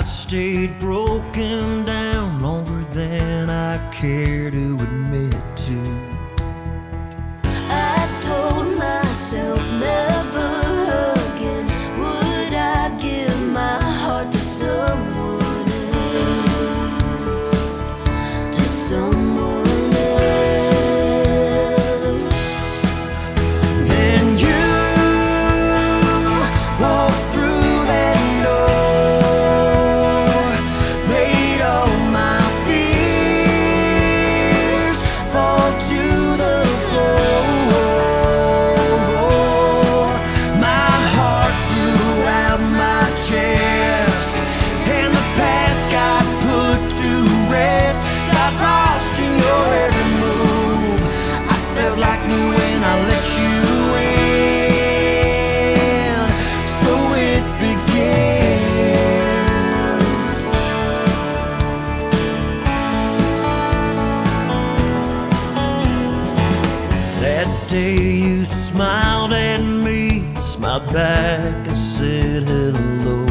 I stayed broken down longer than I care to admit to. I told myself never again would I give my heart to someone else, to someone else. Then you walked through that door, made all my fears fall to the floor. My heart flew out my chest, and the past got put to rest. Got lost in your every move. I felt like me when I let you in. So it begins. That day you smiled at me, smiled back and said hello.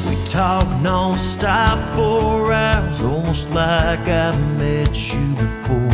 We talked non-stop for hours, almost like I've met you before.